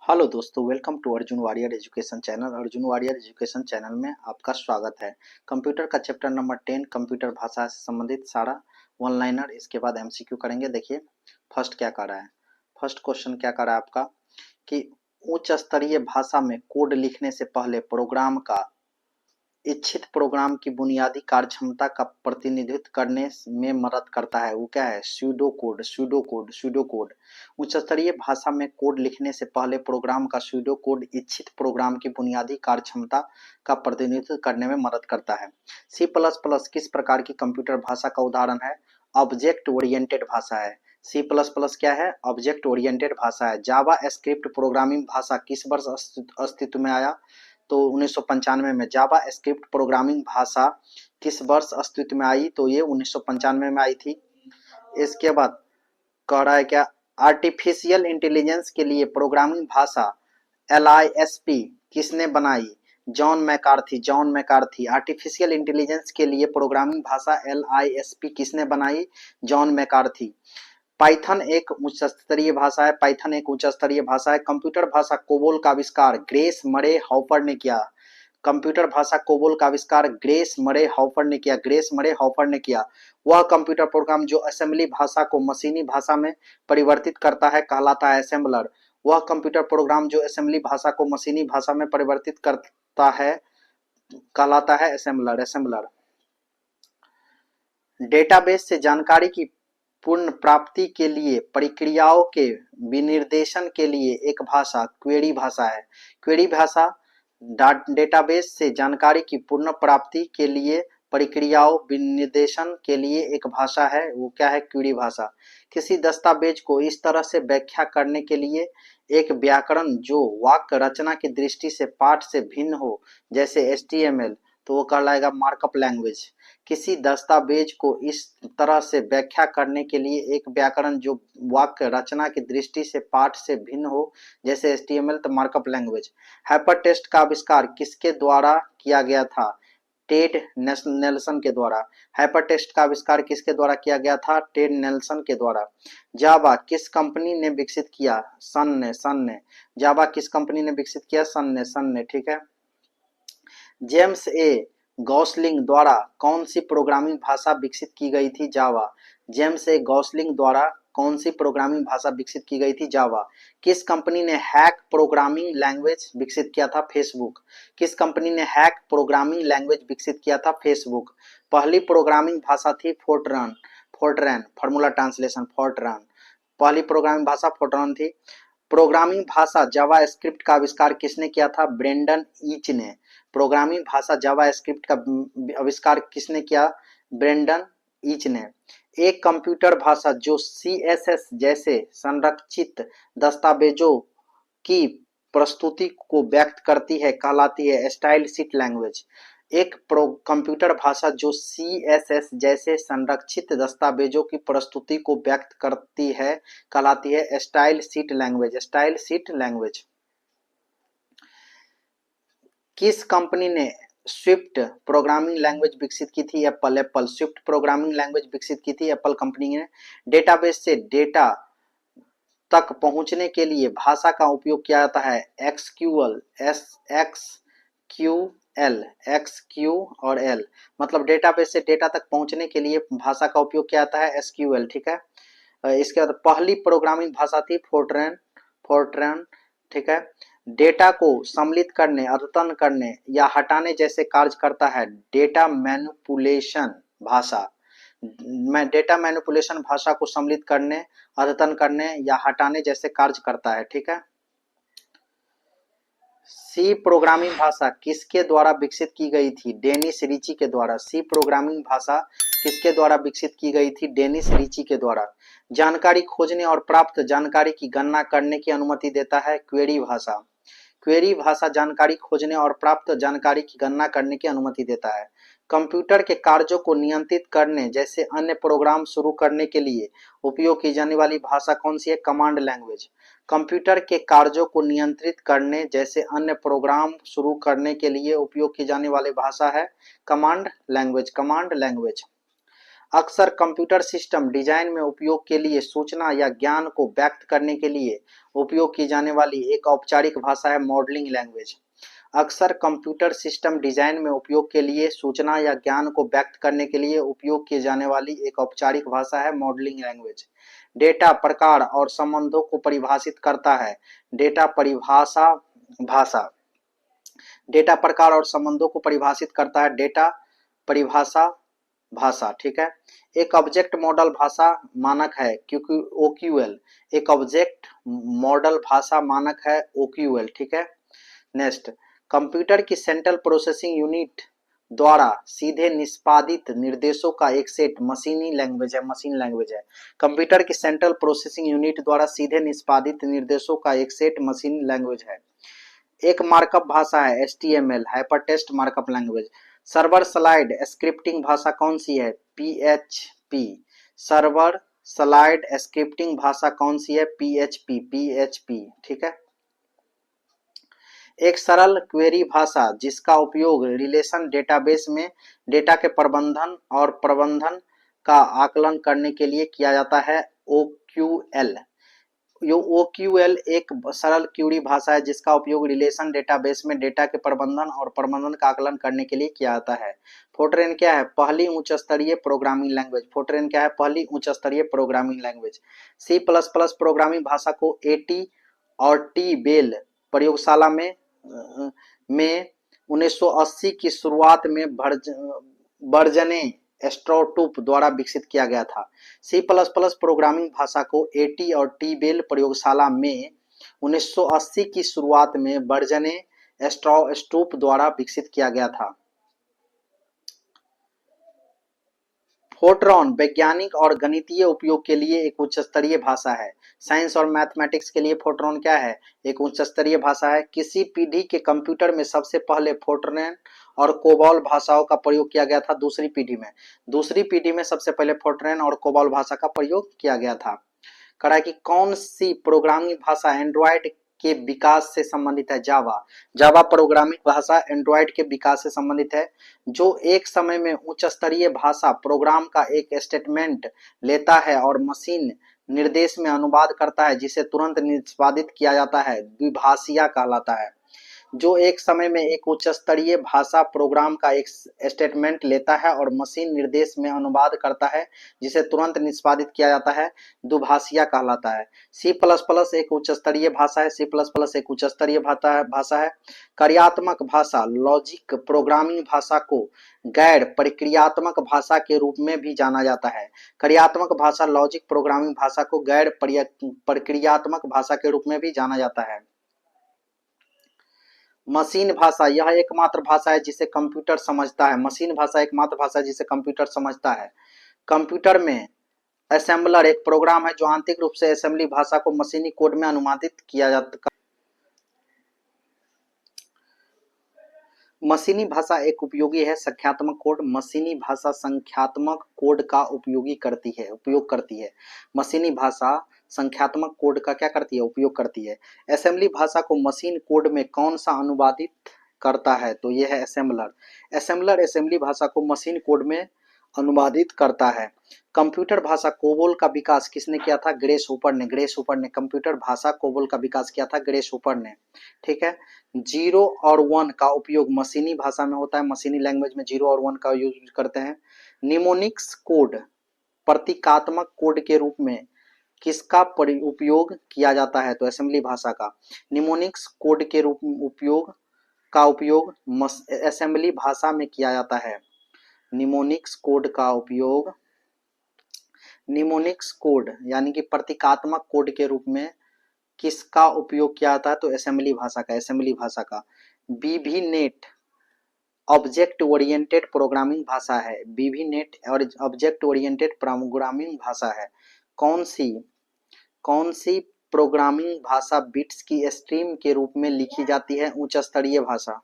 Hello दोस्तों, welcome to Arjun warrior education channel. Arjun warrior education channel में आपका स्वागत है। कंप्यूटर का चैप्टर नंबर 10 कंप्यूटर भाषा से संबंधित सारा वन लाइनर, इसके बाद एमसीक्यू करेंगे। देखिए फर्स्ट क्या कर रहा है। फर्स्ट क्वेश्चन क्या कर रहा है आपका कि उच्च स्तरीय भाषा में कोड लिखने से पहले प्रोग्राम का इच्छित प्रोग्राम की बुनियादी कार्यक्षमता का प्रतिनिधित्व करने में मदद करता है। वो क्या है? Pseudo code. स्यूडो कोड उच्च स्तरीय भाषा में कोड लिखने से पहले प्रोग्राम का स्यूडो कोड इच्छित प्रोग्राम की बुनियादी कार्यक्षमता का प्रतिनिधित्व करने में मदद करता है। सी प्लस प्लस किस प्रकार की कंप्यूटर भाषा का उदाहरण है? ऑब्जेक्ट ओरिएंटेड भाषा है। सी प्लस प्लस क्या है? ऑब्जेक्ट ओरिएंटेड भाषा है। जावा स्क्रिप्ट प्रोग्रामिंग भाषा किस वर्ष अस्तित्व में आया? तो 1995 में। जावा स्क्रिप्ट प्रोग्रामिंग भाषा किस वर्ष अस्तित्व में आई? तो ये 1995 में आई थी। इसके बाद कह रहा है क्या? आर्टिफिशियल इंटेलिजेंस के लिए प्रोग्रामिंग भाषा LISP किसने बनाई? John McCarthy. आर्टिफिशियल इंटेलिजेंस के लिए प्रोग्रामिंग भाषा LISP किसने बनाई? John McCarthy. पाइथन एक उच्च स्तरीय भाषा है। पाइथन एक उच्च स्तरीय भाषा है। कंप्यूटर भाषा कोबोल का आविष्कार ग्रेस मरे हॉपर ने किया। कंप्यूटर भाषा कोबोल का आविष्कार ग्रेस मरे हॉपर ने किया। ग्रेस मरे हॉपर ने किया। वह कंप्यूटर प्रोग्राम जो असेंबली भाषा को मशीनी भाषा में परिवर्तित करता है कहलाता है असेंबलर। वह कंप्यूटर प्रोग्राम जो असेंबली भाषा को मशीनी भाषा में परिवर्तित करता है कहलाता है असेंबलर। डेटाबेस से जानकारी की पूर्ण प्राप्ति के लिए प्रक्रियाओं के विनिर्देशन के लिए एक भाषा क्वेरी भाषा है। क्वेरी भाषा डेटाबेस से जानकारी की पूर्ण प्राप्ति के लिए प्रक्रियाओं विनिर्देशन के लिए एक भाषा है। वो क्या है? क्वेरी भाषा। किसी दस्तावेज को इस तरह से व्याख्या करने के लिए एक व्याकरण जो वाक्य रचना की दृष्टि से पाठ से भिन्न हो, जैसे HTML, तो वो कहलाएगा मार्कअप लैंग्वेज। किसी दस्तावेज को इस तरह से व्याख्या करने के लिए एक व्याकरण जो वाक्य रचना की दृष्टि से पाठ से भिन्न हो, जैसे HTML, तो मार्कअप लैंग्वेज। हाइपरटेक्स्ट का आविष्कार किसके द्वारा किया गया था? टेड नेल्सन के द्वारा। हाइपरटेक्स्ट का आविष्कार किसके द्वारा किया गया था? टेड नेल्सन के द्वारा। जावा किस कंपनी ने विकसित किया? सन ने। जावा किस कंपनी ने विकसित किया? सन ने। ठीक है। जेम्स ए गॉसलिंग द्वारा कौन सी प्रोग्रामिंग भाषा विकसित की गई थी? जावा। जेम्स ए गॉसलिंग द्वारा कौन सी प्रोग्रामिंग भाषा विकसित की गई थी? जावा। किस कंपनी ने हैक प्रोग्रामिंग लैंग्वेज विकसित किया था? फेसबुक। किस कंपनी ने हैक प्रोग्रामिंग लैंग्वेज विकसित किया था? फेसबुक। पहली प्रोग्रामिंग भाषा थी फोर्ट्रैन। Formula translation Fortran. पहली प्रोग्रामिंग भाषा फोर्ट्रैन थी। प्रोग्रामिंग भाषा जावा स्क्रिप्ट का आविष्कार किसने किया था? ब्रेंडन ईच ने। प्रोग्रामिंग भाषा जावा स्क्रिप्ट का आविष्कार किसने किया? ब्रेंडन ईच ने। एक कंप्यूटर भाषा जो CSS जैसे संरचित दस्तावेजों की प्रस्तुति को व्यक्त करती है कहलाती है स्टाइल शीट लैंग्वेज। एक कंप्यूटर भाषा जो CSS जैसे संरक्षित दस्तावेजों की प्रस्तुति को व्यक्त करती है कहलाती है style sheet language. Style sheet language. किस कंपनी ने स्विफ्ट प्रोग्रामिंग लैंग्वेज विकसित की थी? एप्पल। स्विफ्ट प्रोग्रामिंग लैंग्वेज विकसित की थी एप्पल कंपनी ने। डेटाबेस से डेटा तक पहुंचने के लिए भाषा का उपयोग किया जाता है एक्सक्यूएल। एक्सक्यू और एल, मतलब डेटाबेस से डेटा तक पहुंचने के लिए भाषा का उपयोग किया जाता है SQL। ठीक है। इसके बाद पहली प्रोग्रामिंग भाषा थी फोर्ट्रैन। ठीक है। डेटा को सम्मिलित करने, अद्यतन करने या हटाने जैसे कार्य करता है डेटा मैनिपुलेशन भाषा। डेटा मैनिपुलेशन भाषा को सम्मिलित करने, अद्यतन करने या हटाने जैसे कार्य करता है। ठीक है। सी प्रोग्रामिंग भाषा किसके द्वारा विकसित की गई थी? डेनिस रिची के द्वारा। सी प्रोग्रामिंग भाषा किसके द्वारा विकसित की गई थी? डेनिस रिची के द्वारा। जानकारी खोजने और प्राप्त जानकारी की गणना करने की अनुमति देता है क्वेरी भाषा। क्वेरी भाषा जानकारी खोजने और प्राप्त जानकारी की गणना करने की अनुमति देता है। कंप्यूटर के कार्यों को नियंत्रित करने जैसे अन्य प्रोग्राम शुरू करने के लिए उपयोग की जाने वाली भाषा कौन सी है? Command language. कंप्यूटर के कार्यों को नियंत्रित करने जैसे अन्य प्रोग्राम शुरू करने के लिए उपयोग की जाने वाली भाषा है कमांड लैंग्वेज। अक्सर कंप्यूटर सिस्टम डिजाइन में उपयोग के लिए सूचना या ज्ञान को व्यक्त करने के लिए उपयोग की जाने वाली एक औपचारिक भाषा है मॉडलिंग लैंग्वेज। अक्सर कंप्यूटर सिस्टम डिजाइन में उपयोग के लिए सूचना या ज्ञान को व्यक्त करने के लिए उपयोग की जाने वाली एक औपचारिक भाषा है मॉडलिंग लैंग्वेज। डेटा प्रकार और संबंधों को परिभाषित करता है। डेटा परिभाषा भाषा डेटा प्रकार और संबंधों को परिभाषित करता है डेटा परिभाषा भाषा। ठीक है। एक ऑब्जेक्ट मॉडल भाषा मानक है क्योंकि ओक्यूएल एक ऑब्जेक्ट मॉडल भाषा मानक है ओक्यूएल। ठीक है। नेक्स्ट, कंप्यूटर की सेंट्रल प्रोसेसिंग यूनिट द्वारा सीधे निष्पादित निर्देशों का एक सेट मशीनी लैंग्वेज है। मशीन लैंग्वेज है। कंप्यूटर की सेंट्रल प्रोसेसिंग यूनिट द्वारा सीधे निष्पादित निर्देशों का एक सेट मशीन लैंग्वेज है। एक मार्कअप भाषा है HTML hypertext markup language. Server side scripting भाषा कौन सी है? PHP। सर्वर साइड स्क्रिप्टिंग भाषा कौन सी है? PHP। ठीक है। एक सरल क्वेरी भाषा जिसका उपयोग रिलेशन डेटाबेस में डेटा के प्रबंधन और प्रबंधन का आकलन करने के लिए किया जाता है OQL। OQL एक सरल क्वेरी भाषा है जिसका उपयोग रिलेशन डेटाबेस में डेटा के प्रबंधन और प्रबंधन का आकलन करने के लिए किया जाता है। फोर्ट्रेन क्या है? पहली उच्च स्तरीय प्रोग्रामिंग लैंग्वेज। फोर्ट्रेन क्या है? पहली उच्च स्तरीय प्रोग्रामिंग लैंग्वेज। C++ प्रोग्रामिंग भाषा को AT और T बेल प्रयोगशाला में 1980 की शुरुआत में बर्जने स्ट्रॉटूप द्वारा विकसित किया गया था। C++ प्रोग्रामिंग भाषा को AT और T बेल प्रयोगशाला में 1980 की शुरुआत में बर्जने स्ट्रॉटूप द्वारा विकसित किया गया था। फोर्ट्रॉन वैज्ञानिक और गणितीय उपयोग के लिए एक उच्च स्तरीय भाषा है। साइंस और मैथमेटिक्स के लिए फोर्ट्रॉन क्या है? एक उच्च स्तरीय भाषा है। किसी पीढ़ी के कंप्यूटर में सबसे पहले फोर्ट्रॉन और कोबॉल भाषाओं का प्रयोग किया गया था? दूसरी पीढ़ी में सबसे पहले फोर्ट्रॉन और कोबॉल भाषा का प्रयोग किया गया था। करा कि कौन सी प्रोग्रामिंग भाषा एंड्रॉयड के विकास से संबंधित है? जावा प्रोग्रामिंग भाषा एंड्रॉयड के विकास से संबंधित है। जो एक समय में उच्च स्तरीय भाषा प्रोग्राम का एक स्टेटमेंट लेता है और मशीन निर्देश में अनुवाद करता है जिसे तुरंत निष्पादित किया जाता है, द्विभाषिया कहलाता है। जो एक समय में एक उच्च स्तरीय भाषा प्रोग्राम का एक स्टेटमेंट लेता है और मशीन निर्देश में अनुवाद करता है जिसे तुरंत निष्पादित किया जाता है, दुभाषिया कहलाता है। C++ एक उच्च स्तरीय भाषा है। C++ एक उच्च स्तरीय भाषा है। कार्यात्मक भाषा लॉजिक प्रोग्रामिंग भाषा को गैर प्रक्रियात्मक भाषा के रूप में भी जाना जाता है। कार्यात्मक भाषा लॉजिक प्रोग्रामिंग भाषा को गैर प्रक्रियात्मक भाषा के रूप में भी जाना जाता है। मशीन भाषा यह एकमात्र भाषा है जिसे कंप्यूटर समझता है। मशीन भाषा एकमात्र भाषा है जिसे कंप्यूटर समझता है। कंप्यूटर में असेंबलर एक प्रोग्राम है जो आंतरिक रूप से असेंबली भाषा को मशीनी कोड में अनुवादित किया जाता है। मशीनी भाषा एक उपयोगी है संख्यात्मक कोड। मशीनी भाषा संख्यात्मक कोड का उपयोग करती है। मशीनी भाषा संख्यात्मक कोड का क्या करती है? उपयोग करती है। असेंबली भाषा को मशीन कोड में कौन सा अनुवादित करता है? तो यह है असेंबलर असेंबली भाषा को मशीन कोड में अनुवादित करता है। कंप्यूटर भाषा कोबोल का विकास किसने किया था? ग्रेस हूपर ने कंप्यूटर भाषा कोबोल का विकास किया था ग्रेस हूपर ने। ठीक है। 0 और 1 का उपयोग मशीनी भाषा में होता है। मशीनी लैंग्वेज में 0 और 1 का यूज करते हैं। निमोनिक्स कोड प्रतीकात्मक कोड के रूप में किसका उपयोग किया जाता है? तो असेंबली भाषा का। निमोनिक्स कोड के रूप में उपयोग असेंबली भाषा में किया जाता है। निमोनिक्स कोड यानी कि प्रतीकात्मक कोड के रूप में किसका उपयोग किया जाता है? तो असेंबली भाषा का। बीबीनेट ऑब्जेक्ट ओरिएंटेड प्रोग्रामिंग भाषा है। बीबीनेट और ऑब्जेक्ट ओरिएंटेड प्रोग्रामिंग भाषा है। कौन सी प्रोग्रामिंग भाषा बिट्स की स्ट्रीम के रूप में लिखी जाती है? उच्च स्तरीय भाषा।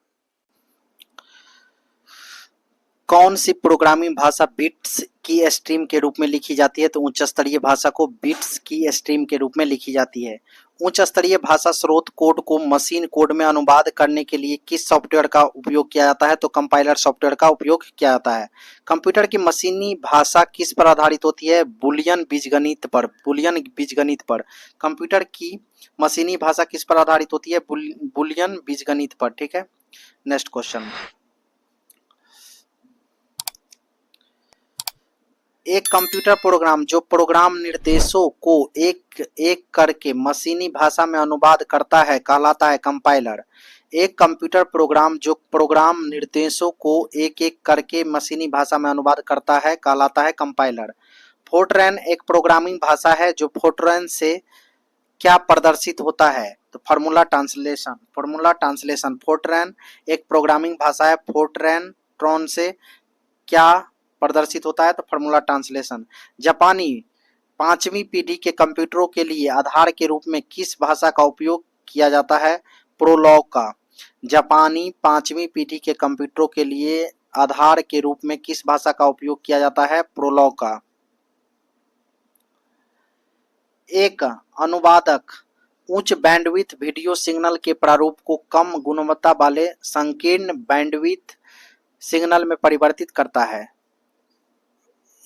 कौन सी प्रोग्रामिंग भाषा बिट्स की स्ट्रीम के रूप में लिखी जाती है? तो उच्च स्तरीय भाषा को बिट्स की स्ट्रीम के रूप में लिखी जाती है। उच्च स्तरीय भाषा स्रोत कोड को मशीन कोड में अनुवाद करने के लिए किस सॉफ्टवेयर का उपयोग किया जाता है? तो कंपाइलर सॉफ्टवेयर का उपयोग किया जाता है। कंप्यूटर की मशीनी भाषा किस पर आधारित होती है? बुलियन बीजगणित पर। बुलियन बीजगणित पर। कंप्यूटर की मशीनी भाषा किस पर आधारित होती है? बुलियन बीजगणित पर। ठीक है, नेक्स्ट क्वेश्चन। एक कंप्यूटर प्रोग्राम जो प्रोग्राम निर्देशों को एक एक करके मशीनी भाषा में अनुवाद करता है कहलाता है कंपाइलर। एक कंप्यूटर प्रोग्राम जो प्रोग्राम निर्देशों को एक एक करके मशीनी भाषा में अनुवाद करता है कहलाता है कंपाइलर। फोर्ट्रैन एक प्रोग्रामिंग भाषा है जो फोर्ट्रैन से क्या प्रदर्शित होता है? तो formula translation. Formula translation. Fortran एक प्रोग्रामिंग भाषा है, फोर्ट्रैन ट्रॉन से क्या प्रदर्शित होता है? तो फार्मूला ट्रांसलेशन। जापानी 5वीं पीढ़ी के कंप्यूटरों के लिए आधार के रूप में किस भाषा का उपयोग किया जाता है? प्रोलॉग का। जापानी 5वीं पीढ़ी के कंप्यूटरों के लिए आधार के रूप में किस भाषा का उपयोग किया जाता है? प्रोलॉग का। एक अनुवादक उच्च बैंडविड्थ वीडियो सिग्नल के प्रारूप को कम गुणवत्ता वाले संकीर्ण बैंडविड्थ सिग्नल में परिवर्तित करता है।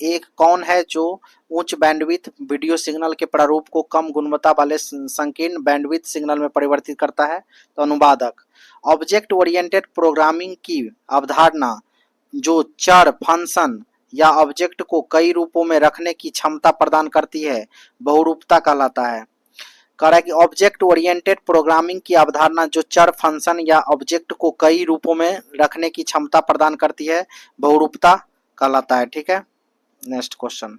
एक कौन है जो उच्च बैंडविड्थ वीडियो सिग्नल के प्रारूप को कम गुणवत्ता वाले संकीर्ण बैंडविड्थ सिग्नल में परिवर्तित करता है? तो अनुवादक। ऑब्जेक्ट ओरिएंटेड प्रोग्रामिंग की अवधारणा जो चर, फंक्शन या ऑब्जेक्ट को कई रूपों में रखने की क्षमता प्रदान करती है बहुरूपता कहलाता है। कह रहा है कि ऑब्जेक्ट ओरिएंटेड प्रोग्रामिंग की अवधारणा जो चर, फंक्शन या ऑब्जेक्ट को कई रूपों में रखने की क्षमता प्रदान करती है बहुरूपता कहलाता है। ठीक है, नेक्स्ट क्वेश्चन।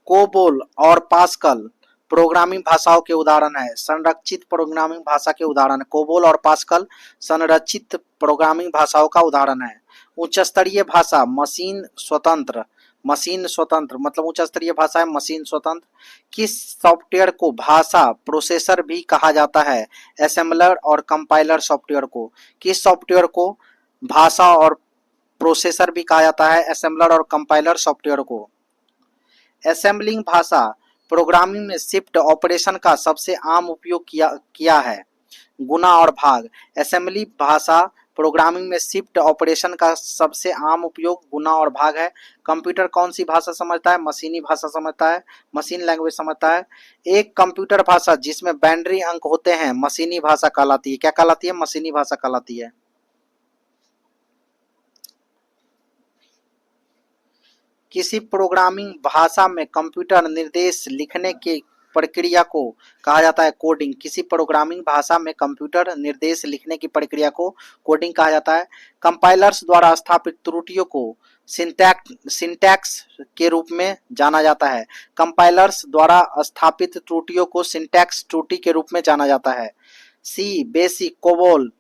कोबोल और पास्कल प्रोग्रामिंग भाषाओं के उदाहरण है। संरचित प्रोग्रामिंग भाषा के उदाहरण है। कोबोल और पास्कल संरचित प्रोग्रामिंग भाषाओं का उदाहरण है। उच्च स्तरीय भाषा मशीन स्वतंत्र। मशीन स्वतंत्र मतलब उच्च स्तरीय भाषा है मशीन स्वतंत्र। किस सॉफ्टवेयर को भाषा प्रोसेसर भी कहा जाता है? असेंबलर और कंपाइलर सॉफ्टवेयर को। किस सॉफ्टवेयर को भाषा और प्रोसेसर भी कहा जाता है? असेंबलर और कंपाइलर सॉफ्टवेयर को। असेंबलिंग भाषा प्रोग्रामिंग में शिफ्ट ऑपरेशन का सबसे आम उपयोग किया है। गुणा और भाग। असेंबली भाषा प्रोग्रामिंग में शिफ्ट ऑपरेशन का सबसे आम उपयोग गुणा और भाग है। कंप्यूटर कौन सी भाषा समझता है? मशीनी भाषा समझता है, मशीन लैंग्वेज समझता है। एक कंप्यूटर भाषा जिसमें बाइनरी अंक होते हैं मशीनी भाषा कहलाती है। क्या कहलाती है? मशीनी भाषा कहलाती है। किसी प्रोग्रामिंग भाषा में कंप्यूटर निर्देश लिखने की प्रक्रिया को कहा जाता है कोडिंग। किसी प्रोग्रामिंग भाषा में कंप्यूटर निर्देश लिखने की प्रक्रिया को कोडिंग कहा जाता है। कंपाइलर्स द्वारा स्थापित त्रुटियों को सिंटैक्स के रूप में जाना जाता है। कंपाइलर्स द्वारा स्थापित त्रुटियों को सिंटैक्स त्रुटि के रूप में जाना जाता है। सी, बेसिक, कोबोल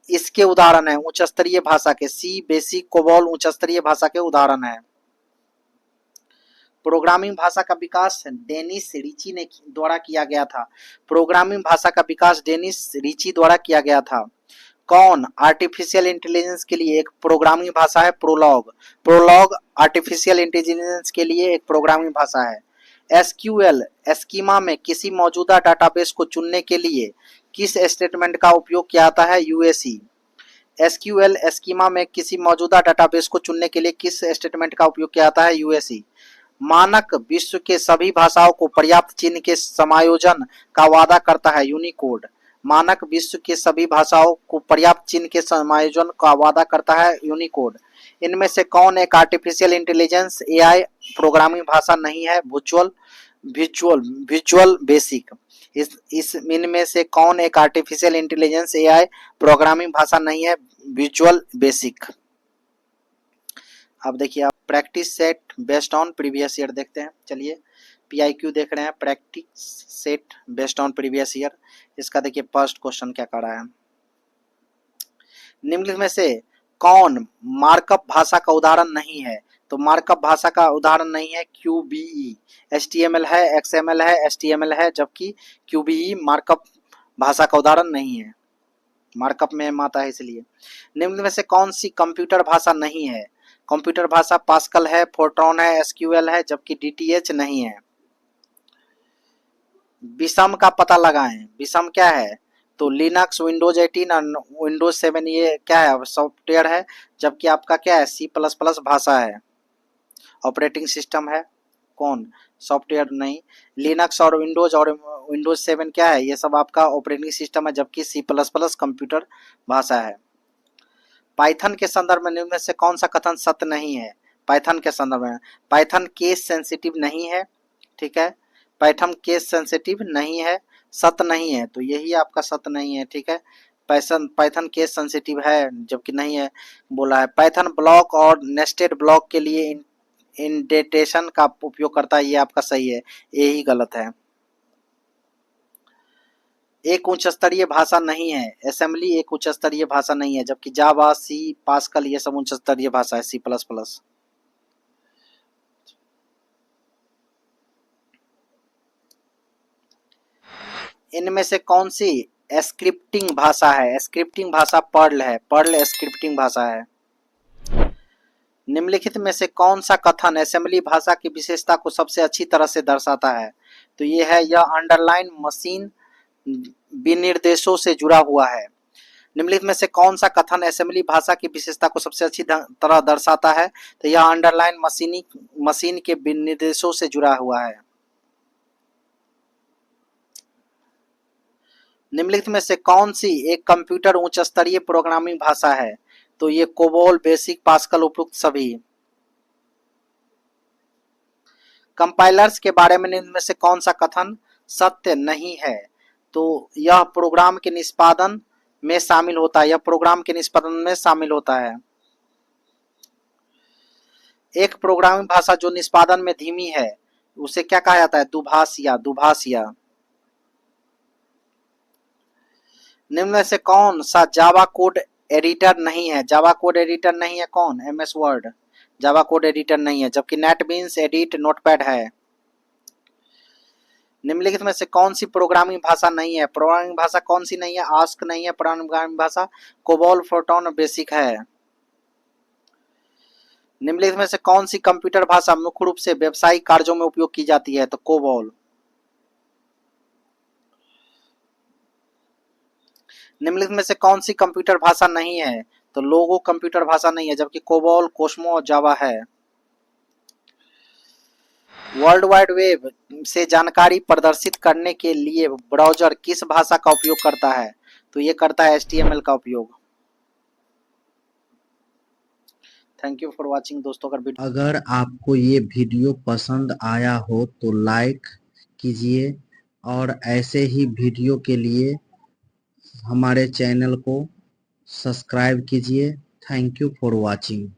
इसके उदाहरण है उच्च स्तरीय भाषा के। सी, बेसिक, कोबोल उच्च स्तरीय भाषा के उदाहरण है। प्रोग्रामिंग भाषा का विकास डेनिस रिची ने द्वारा किया गया था। प्रोग्रामिंग भाषा का विकास डेनिस रिची द्वारा किया गया था। कौन आर्टिफिशियल इंटेलिजेंस के लिए एक प्रोग्रामिंग भाषा है? प्रोलॉग। प्रोलॉग आर्टिफिशियल इंटेलिजेंस के लिए एक प्रोग्रामिंग भाषा है। एसक्यूएल स्कीमा में किसी मौजूदा डाटाबेस को चुनने के लिए किस स्टेटमेंट का उपयोग किया जाता है? यूएसी। एसक्यूएल स्कीमा में किसी मौजूदा डाटाबेस को चुनने के लिए किस स्टेटमेंट का उपयोग किया जाता है? यूएसी। मानक विश्व के सभी भाषाओं को पर्याप्त चिन्ह के समायोजन का वादा करता है। यूनिकोड। मानक विश्व के सभी भाषाओं को पर्याप्त चिन्ह के समायोजन का वादा करता है। यूनिकोड। इनमें से कौन एक आर्टिफिशियल इंटेलिजेंस एआई प्रोग्रामिंग भाषा नहीं है? Visual basic. इनमें से कौन एक आर्टिफिशियल इंटेलिजेंस एआई प्रोग्रामिंग भाषा नहीं है? Visual basic. अब देखिए आप practice set based on previous year देखते हैं। चलिए पीआईक्यू देख रहे हैं, practice set based on previous year. इसका देखिए फर्स्ट क्वेश्चन क्या कर रहा है। निम्नलिखित में से कौन मार्कअप भाषा का उदाहरण नहीं है? तो मार्कअप भाषा का उदाहरण नहीं है क्यूबीई। एचटीएमएल है, एक्सएमएल है, एचटीएमएल है, जबकि क्यूबीई मार्कअप भाषा का उदाहरण नहीं है। मार्कअप में आता है इसलिए। निम्न में से कौन सी कंप्यूटर भाषा नहीं है? कंप्यूटर भाषा पास्कल है, फोर्ट्रॉन है, एसक्यूएल है, जबकि डीटीएच नहीं है। विषम का पता लगाएं। विषम क्या है? तो लिनक्स, विंडोज 18 और विंडोज 7 ये क्या है? सॉफ्टवेयर है, जबकि आपका क्या है? C++ भाषा है, ऑपरेटिंग सिस्टम है। कौन? सॉफ्टवेयर नहीं। लिनक्स और विंडोज 7 क्या है? ये सब आपका ऑपरेटिंग सिस्टम है, जबकि C++ कंप्यूटर भाषा है। पाइथन के संदर्भ में निम्न में से कौन सा कथन सत्य नहीं है? पाइथन के संदर्भ में, पाइथन केस सेंसिटिव नहीं है, ठीक है। पाइथन केस सेंसिटिव नहीं है, सत्य नहीं है, तो यही आपका सत्य नहीं है, ठीक है। पाइथन केस सेंसिटिव है जबकि नहीं है बोला है। पाइथन ब्लॉक और नेस्टेड ब्लॉक के लिए इंडेंटेशन का उपयोग करता है, ये आपका सही है, यही गलत है। एक उच्च स्तरीय भाषा नहीं है, असेंबली एक उच्च स्तरीय भाषा नहीं है, जबकि जावा, सी, पास्कल ये सब उच्च स्तरीय भाषा है, C++। इनमें से कौन सी स्क्रिप्टिंग भाषा है? स्क्रिप्टिंग भाषा पर्ल है, पर्ल स्क्रिप्टिंग भाषा है। निम्नलिखित में से कौन सा कथन असेंबली भाषा की विशेषता को सबसे अच्छी तरह से दर्शाता है? तो ये है, यह अंडरलाइन मशीन विनिर्देशों से जुड़ा हुआ है। निम्नलिखित में से कौन सा कथन असेंबली भाषा की विशेषता को सबसे अच्छी तरह दर्शाता है? तो यह अंडरलाइन मशीन के विनिर्देशों से जुड़ा हुआ है। निम्नलिखित में से कौन सी एक कंप्यूटर उच्च स्तरीय प्रोग्रामिंग भाषा है? तो ये कोबोल, बेसिक, पास्कल, उपयुक्त सभी। कंपाइलर्स के बारे में निम्न में से कौन सा कथन सत्य नहीं है? तो यह प्रोग्राम के निष्पादन में शामिल होता है, यह प्रोग्राम के निष्पादन में शामिल होता है। एक प्रोग्रामिंग भाषा जो निष्पादन में धीमी है उसे क्या कहा जाता है? दुभाषिया, दुभाषिया। निम्न में से कौन सा जावा कोड एडिटर नहीं है? जावा कोड एडिटर नहीं है कौन? MS word Java code editor नहीं है, जबकि नेटबीन्स, एडिट, नोटपैड है। निम्नलिखित में से कौन सी प्रोग्रामिंग भाषा नहीं है? प्रोग्रामिंग भाषा कौन सी नहीं है? आस्क नहीं है प्रोग्रामिंग भाषा, कोबोल, फोर्ट्रान, बेसिक है। निम्नलिखित में से कौन सी कंप्यूटर भाषा मुख्य रूप से व्यावसायिक कार्यों में उपयोग की जाती है? तो कोबोल। निम्नलिखित में से कौन सी कंप्यूटर भाषा नहीं है? तो लोगो कंप्यूटर भाषा नहीं है, जबकि कोबोल, कोस्मो और जावा है। वर्ल्ड वाइड वेब से जानकारी प्रदर्शित करने के लिए ब्राउजर किस भाषा का उपयोग करता है? तो ये करता है HTML का उपयोग। थैंक यू फॉर वॉचिंग दोस्तों। अगर आपको ये वीडियो पसंद आया हो तो लाइक कीजिए और ऐसे ही वीडियो के लिए हमारे चैनल को सब्सक्राइब कीजिए। Thank you for watching.